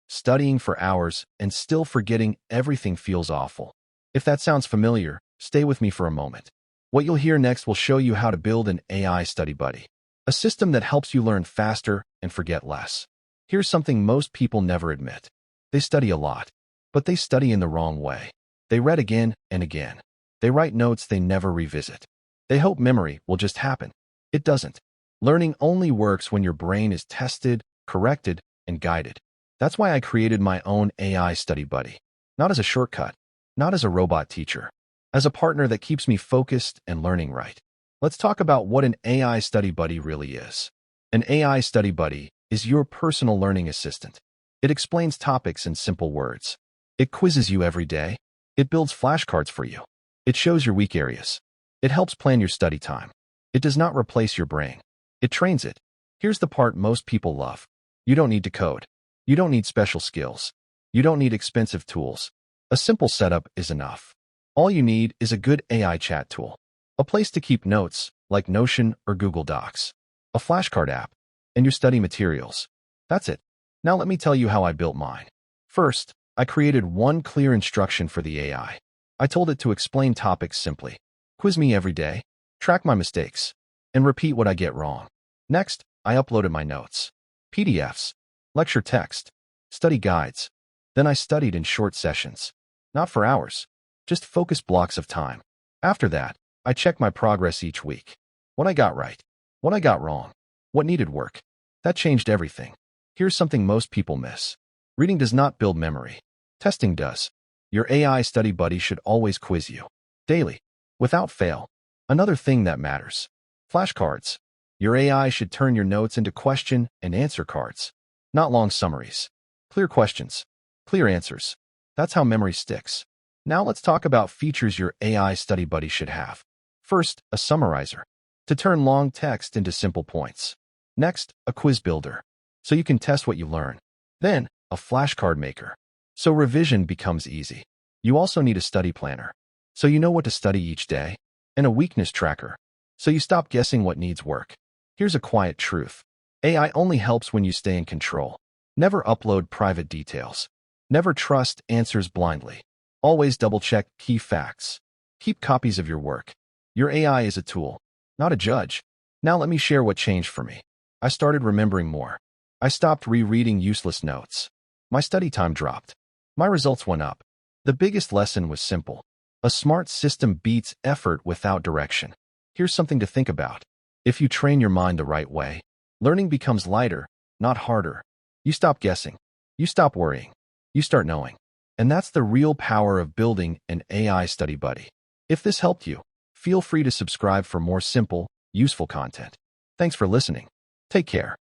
studying for hours, and still forgetting everything feels awful. If that sounds familiar, stay with me for a moment. What you'll hear next will show you how to build an AI study buddy, a system that helps you learn faster and forget less. Here's something most people never admit. They study a lot, but they study in the wrong way. They read again and again. They write notes they never revisit. They hope memory will just happen. It doesn't. Learning only works when your brain is tested, corrected, and guided. That's why I created my own AI study buddy. Not as a shortcut, not as a robot teacher, as a partner that keeps me focused and learning right. Let's talk about what an AI study buddy really is. An AI study buddy is your personal learning assistant. It explains topics in simple words. It quizzes you every day. It builds flashcards for you. It shows your weak areas. It helps plan your study time. It does not replace your brain. It trains it. Here's the part most people love. You don't need to code. You don't need special skills. You don't need expensive tools. A simple setup is enough. All you need is a good AI chat tool, a place to keep notes like Notion or Google Docs, a flashcard app, and your study materials. That's it. Now let me tell you how I built mine. First, I created one clear instruction for the AI. I told it to explain topics simply, quiz me every day, track my mistakes, and repeat what I get wrong. Next, I uploaded my notes, PDFs, lecture text, study guides. Then I studied in short sessions, not for hours, just focused blocks of time. After that, I checked my progress each week. What I got right, what I got wrong, what needed work. That changed everything. Here's something most people miss. Reading does not build memory. Testing does. Your AI study buddy should always quiz you, daily, without fail. Another thing that matters. Flashcards. Your AI should turn your notes into question and answer cards, not long summaries. Clear questions, clear answers. That's how memory sticks. Now let's talk about features your AI study buddy should have. First, a summarizer, to turn long text into simple points. Next, a quiz builder, so you can test what you learn. Then, a flashcard maker, so revision becomes easy. You also need a study planner, so you know what to study each day, and a weakness tracker, so you stop guessing what needs work. Here's a quiet truth. AI only helps when you stay in control. Never upload private details. Never trust answers blindly. Always double-check key facts. Keep copies of your work. Your AI is a tool, not a judge. Now let me share what changed for me. I started remembering more. I stopped rereading useless notes. My study time dropped. My results went up. The biggest lesson was simple. A smart system beats effort without direction. Here's something to think about. If you train your mind the right way, learning becomes lighter, not harder. You stop guessing. You stop worrying. You start knowing. And that's the real power of building an AI study buddy. If this helped you, feel free to subscribe for more simple, useful content. Thanks for listening. Take care.